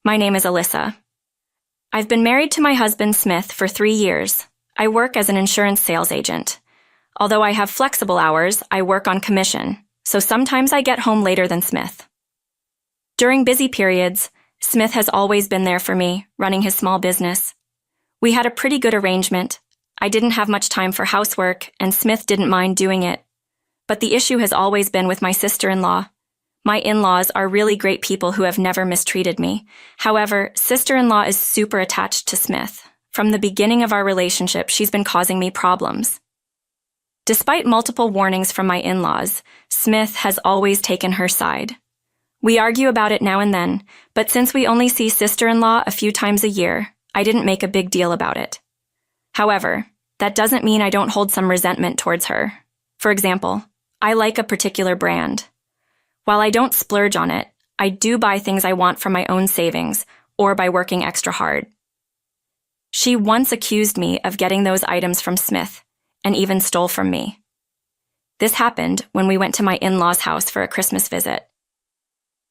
My name is Alyssa. I've been married to my husband Smith for 3 years. I work as an insurance sales agent. Although I have flexible hours, I work on commission, so sometimes I get home later than Smith. During busy periods, Smith has always been there for me, running his small business. We had a pretty good arrangement. I didn't have much time for housework, and Smith didn't mind doing it. But the issue has always been with my sister-in-law. My in-laws are really great people who have never mistreated me. However, sister-in-law is super attached to Smith. From the beginning of our relationship, she's been causing me problems. Despite multiple warnings from my in-laws, Smith has always taken her side. We argue about it now and then, but since we only see sister-in-law a few times a year, I didn't make a big deal about it. However, that doesn't mean I don't hold some resentment towards her. For example, I like a particular brand. While I don't splurge on it, I do buy things I want from my own savings or by working extra hard. She once accused me of getting those items from Smith and even stole from me. This happened when we went to my in-laws' house for a Christmas visit.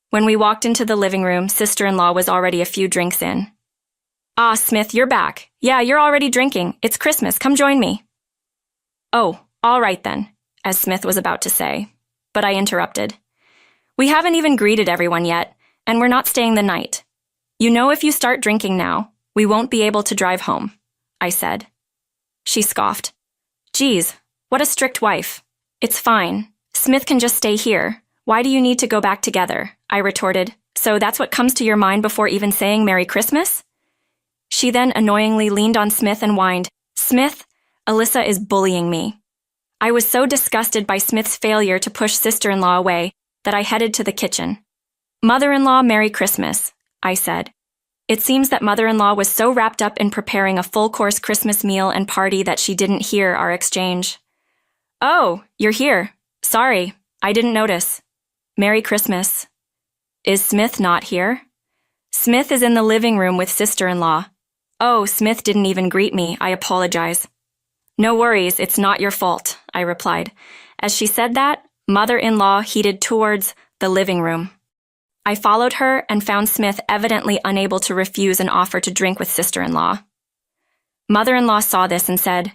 When we walked into the living room, sister-in-law was already a few drinks in. "Ah, Smith, you're back. Yeah, you're already drinking. It's Christmas. Come join me." "Oh, all right then," as Smith was about to say, but I interrupted. "We haven't even greeted everyone yet, and we're not staying the night. You know, if you start drinking now, we won't be able to drive home," I said. She scoffed. "Geez, what a strict wife. It's fine. Smith can just stay here. Why do you need to go back together?" I retorted. "So that's what comes to your mind before even saying Merry Christmas?" She then annoyingly leaned on Smith and whined, "Smith, Alyssa is bullying me." I was so disgusted by Smith's failure to push sister-in-law away that I headed to the kitchen. "Mother-in-law, Merry Christmas," I said. It seems that mother-in-law was so wrapped up in preparing a full-course Christmas meal and party that she didn't hear our exchange. "Oh, you're here. Sorry, I didn't notice. Merry Christmas." "Is Smith not here?" "Smith is in the living room with sister-in-law." "Oh, Smith didn't even greet me. I apologize." "No worries, it's not your fault," I replied. As she said that, mother-in-law headed towards the living room. I followed her and found Smith evidently unable to refuse an offer to drink with sister-in-law. Mother-in-law saw this and said,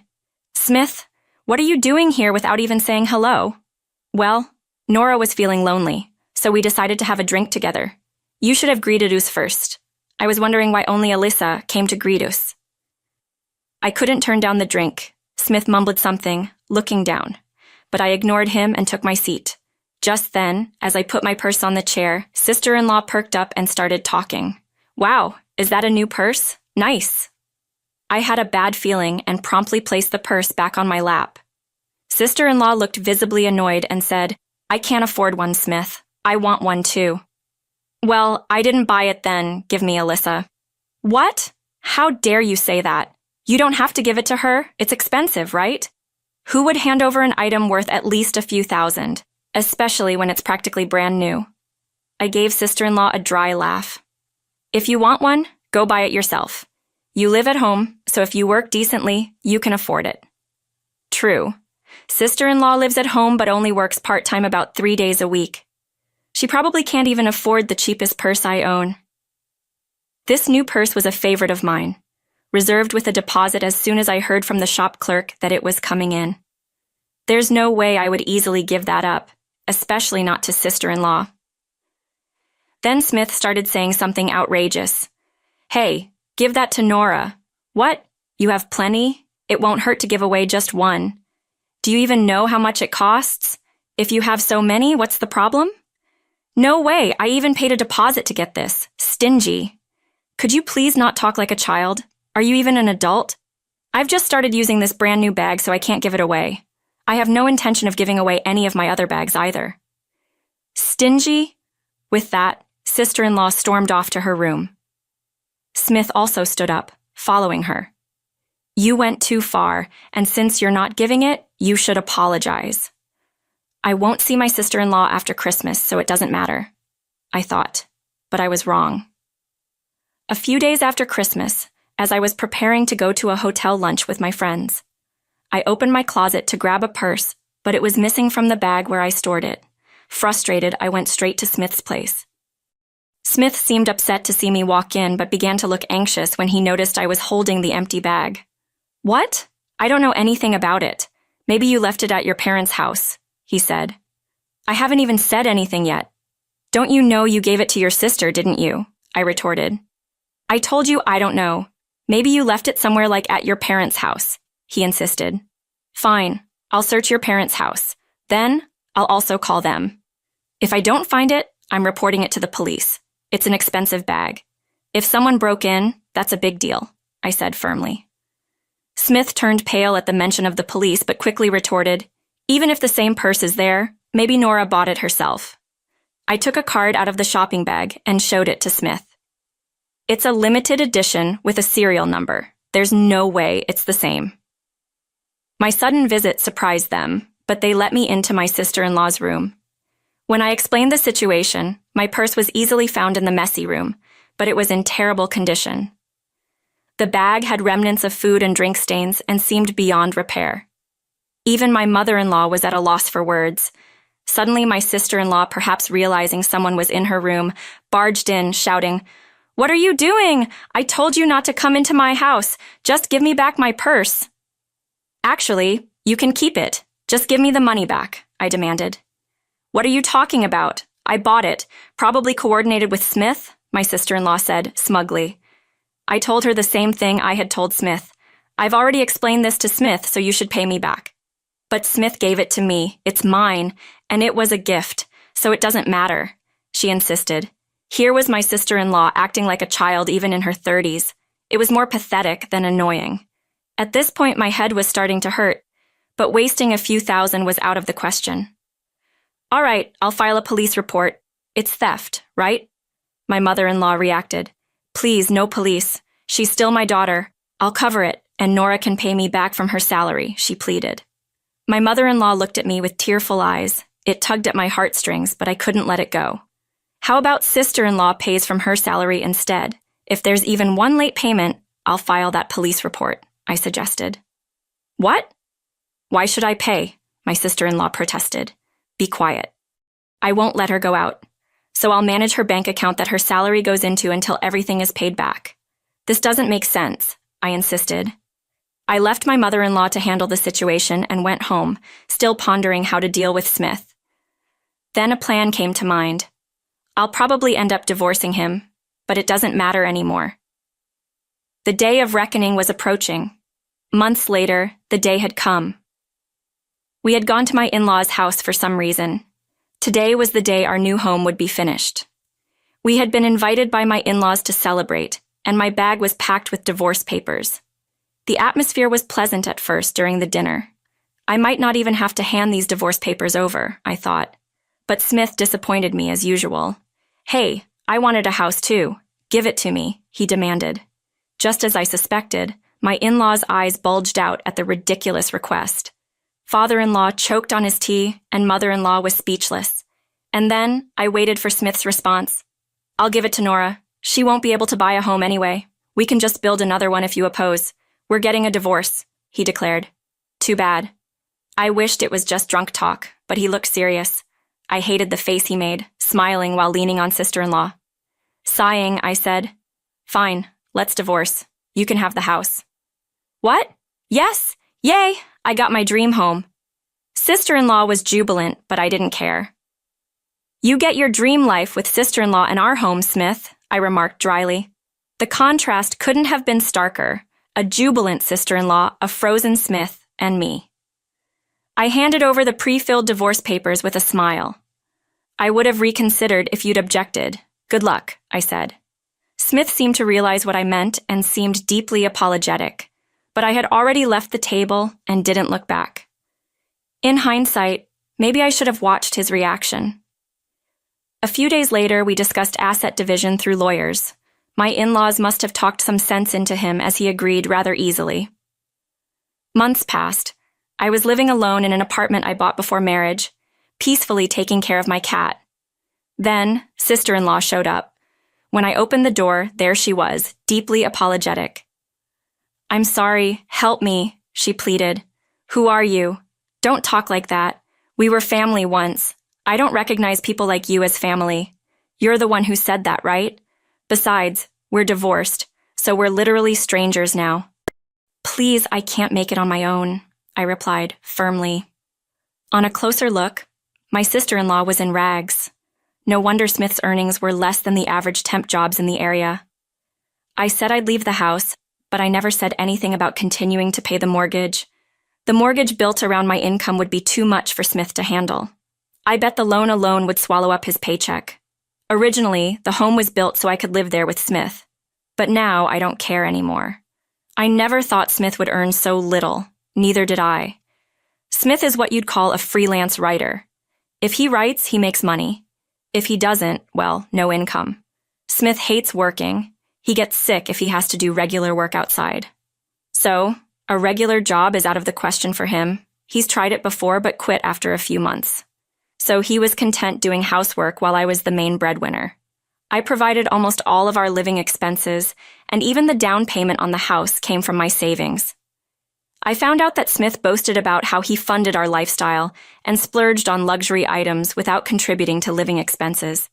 "Smith, what are you doing here without even saying hello?" "Well, Nora was feeling lonely, so we decided to have a drink together. You should have greeted us first. I was wondering why only Alyssa came to greet us." I couldn't turn down the drink. Smith mumbled something, looking down, but I ignored him and took my seat. Just then, as I put my purse on the chair, sister-in-law perked up and started talking. "Wow, is that a new purse? Nice." I had a bad feeling and promptly placed the purse back on my lap. Sister-in-law looked visibly annoyed and said, "I can't afford one, Smith. I want one too." "Well, I didn't buy it then. Give me Alyssa." "What? How dare you say that? You don't have to give it to her. It's expensive, right? Who would hand over an item worth at least a few thousand, especially when it's practically brand new?" I gave sister-in-law a dry laugh. "If you want one, go buy it yourself. You live at home, so if you work decently, you can afford it." True. Sister-in-law lives at home but only works part-time about 3 days a week. She probably can't even afford the cheapest purse I own. This new purse was a favorite of mine, reserved with a deposit as soon as I heard from the shop clerk that it was coming in. There's no way I would easily give that up, especially not to sister-in-law. Then Smith started saying something outrageous. "Hey, give that to Nora." "What? You have plenty? It won't hurt to give away just one. Do you even know how much it costs? If you have so many, what's the problem?" "No way, I even paid a deposit to get this. Stingy. Could you please not talk like a child? Are you even an adult? I've just started using this brand new bag, so I can't give it away. I have no intention of giving away any of my other bags either." Stingy? With that, sister-in-law stormed off to her room. Smith also stood up, following her. "You went too far, and since you're not giving it, you should apologize." I won't see my sister-in-law after Christmas, so it doesn't matter, I thought, but I was wrong. A few days after Christmas, as I was preparing to go to a hotel lunch with my friends, I opened my closet to grab a purse, but it was missing from the bag where I stored it. Frustrated, I went straight to Smith's place. Smith seemed upset to see me walk in, but began to look anxious when he noticed I was holding the empty bag. What? I don't know anything about it. Maybe you left it at your parents' house, he said. I haven't even said anything yet. Don't you know you gave it to your sister, didn't you? I retorted. I told you I don't know. Maybe you left it somewhere like at your parents' house, he insisted. Fine, I'll search your parents' house. Then, I'll also call them. If I don't find it, I'm reporting it to the police. It's an expensive bag. If someone broke in, that's a big deal, I said firmly. Smith turned pale at the mention of the police, but quickly retorted, even if the same purse is there, maybe Nora bought it herself. I took a card out of the shopping bag and showed it to Smith. It's a limited edition with a serial number. There's no way it's the same. My sudden visit surprised them, but they let me into my sister-in-law's room. When I explained the situation, my purse was easily found in the messy room, but it was in terrible condition. The bag had remnants of food and drink stains and seemed beyond repair. Even my mother-in-law was at a loss for words. Suddenly, my sister-in-law, perhaps realizing someone was in her room, barged in, shouting, "What are you doing? I told you not to come into my house. Just give me back my purse." Actually, you can keep it. Just give me the money back, I demanded. What are you talking about? I bought it, probably coordinated with Smith, my sister-in-law said, smugly. I told her the same thing I had told Smith. I've already explained this to Smith, so you should pay me back. But Smith gave it to me. It's mine, and it was a gift, so it doesn't matter, she insisted. Here was my sister-in-law acting like a child even in her 30s. It was more pathetic than annoying. At this point, my head was starting to hurt, but wasting a few thousand was out of the question. All right, I'll file a police report. It's theft, right? My mother-in-law reacted. Please, no police. She's still my daughter. I'll cover it, and Nora can pay me back from her salary, she pleaded. My mother-in-law looked at me with tearful eyes. It tugged at my heartstrings, but I couldn't let it go. How about sister-in-law pays from her salary instead? If there's even one late payment, I'll file that police report, I suggested. What? Why should I pay? My sister-in-law protested. Be quiet. I won't let her go out. So I'll manage her bank account that her salary goes into until everything is paid back. This doesn't make sense, I insisted. I left my mother-in-law to handle the situation and went home, still pondering how to deal with Smith. Then a plan came to mind. I'll probably end up divorcing him, but it doesn't matter anymore. The day of reckoning was approaching. Months later, the day had come. We had gone to my in-laws' house for some reason. Today was the day our new home would be finished. We had been invited by my in-laws to celebrate, and my bag was packed with divorce papers. The atmosphere was pleasant at first during the dinner. I might not even have to hand these divorce papers over, I thought. But Smith disappointed me as usual. Hey, I wanted a house too. Give it to me, he demanded. Just as I suspected, my in-laws' eyes bulged out at the ridiculous request. Father-in-law choked on his tea, and mother-in-law was speechless. And then I waited for Smith's response. I'll give it to Nora. She won't be able to buy a home anyway. We can just build another one if you oppose. We're getting a divorce, he declared. Too bad. I wished it was just drunk talk, but he looked serious. I hated the face he made, smiling while leaning on sister-in-law. Sighing, I said, Fine, let's divorce. You can have the house. What? Yes! Yay! I got my dream home. Sister-in-law was jubilant, but I didn't care. You get your dream life with sister-in-law in our home, Smith, I remarked dryly. The contrast couldn't have been starker. A jubilant sister-in-law, a frozen Smith, and me. I handed over the pre-filled divorce papers with a smile. I would have reconsidered if you'd objected. Good luck, I said. Smith seemed to realize what I meant and seemed deeply apologetic, but I had already left the table and didn't look back. In hindsight, maybe I should have watched his reaction. A few days later, we discussed asset division through lawyers. My in-laws must have talked some sense into him as he agreed rather easily. Months passed. I was living alone in an apartment I bought before marriage, peacefully taking care of my cat. Then, sister-in-law showed up. When I opened the door, there she was, deeply apologetic. I'm sorry, help me, she pleaded. Who are you? Don't talk like that. We were family once. I don't recognize people like you as family. You're the one who said that, right? Besides, we're divorced, so we're literally strangers now. Please, I can't make it on my own, I replied, firmly. On a closer look, my sister-in-law was in rags. No wonder Smith's earnings were less than the average temp jobs in the area. I said I'd leave the house, but I never said anything about continuing to pay the mortgage. The mortgage built around my income would be too much for Smith to handle. I bet the loan alone would swallow up his paycheck. Originally, the home was built so I could live there with Smith, but now I don't care anymore. I never thought Smith would earn so little, neither did I. Smith is what you'd call a freelance writer. If he writes, he makes money. If he doesn't, well, no income. Smith hates working. He gets sick if he has to do regular work outside. So, a regular job is out of the question for him. He's tried it before but quit after a few months. So he was content doing housework while I was the main breadwinner. I provided almost all of our living expenses, and even the down payment on the house came from my savings. I found out that Smith boasted about how he funded our lifestyle and splurged on luxury items without contributing to living expenses.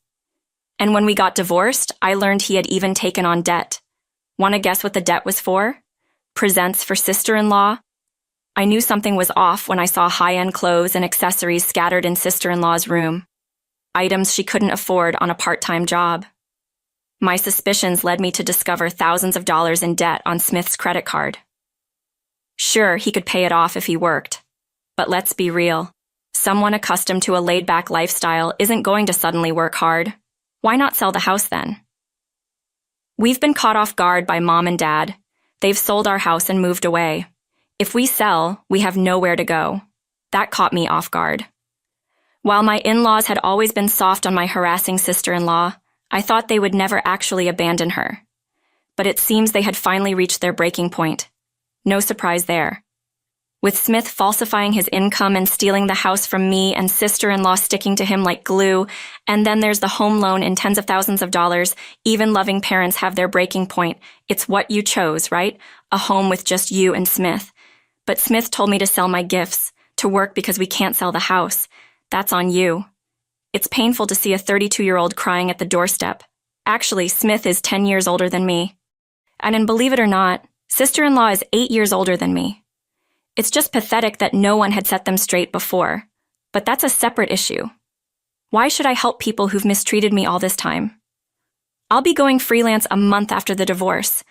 And when we got divorced, I learned he had even taken on debt. Want to guess what the debt was for? Presents for sister-in-law? I knew something was off when I saw high-end clothes and accessories scattered in sister-in-law's room. Items she couldn't afford on a part-time job. My suspicions led me to discover thousands of dollars in debt on Smith's credit card. Sure, he could pay it off if he worked. But let's be real. Someone accustomed to a laid-back lifestyle isn't going to suddenly work hard. Why not sell the house then? We've been caught off guard by Mom and Dad. They've sold our house and moved away. If we sell, we have nowhere to go. That caught me off guard. While my in-laws had always been soft on my harassing sister-in-law, I thought they would never actually abandon her. But it seems they had finally reached their breaking point. No surprise there. With Smith falsifying his income and stealing the house from me and sister-in-law sticking to him like glue, and then there's the home loan in tens of thousands of dollars, even loving parents have their breaking point. It's what you chose, right? A home with just you and Smith. But Smith told me to sell my gifts, to work because we can't sell the house. That's on you. It's painful to see a 32-year-old crying at the doorstep. Actually, Smith is 10 years older than me. And believe it or not, sister-in-law is 8 years older than me. It's just pathetic that no one had set them straight before. But that's a separate issue. Why should I help people who've mistreated me all this time? I'll be going freelance a month after the divorce.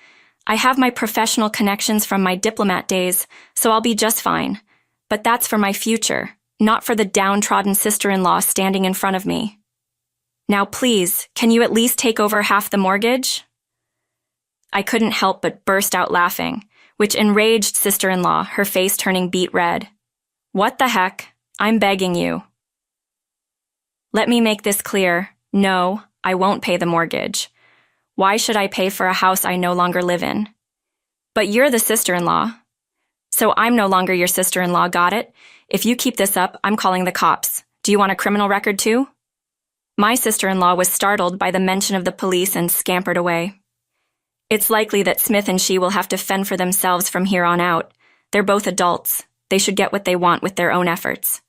I have my professional connections from my diplomat days, so I'll be just fine. But that's for my future, not for the downtrodden sister-in-law standing in front of me. Now please, can you at least take over half the mortgage? I couldn't help but burst out laughing, which enraged sister-in-law, her face turning beet red. What the heck? I'm begging you. Let me make this clear. No, I won't pay the mortgage. Why should I pay for a house I no longer live in? But you're the sister-in-law. So I'm no longer your sister-in-law, got it? If you keep this up, I'm calling the cops. Do you want a criminal record too? My sister-in-law was startled by the mention of the police and scampered away. It's likely that Smith and she will have to fend for themselves from here on out. They're both adults. They should get what they want with their own efforts.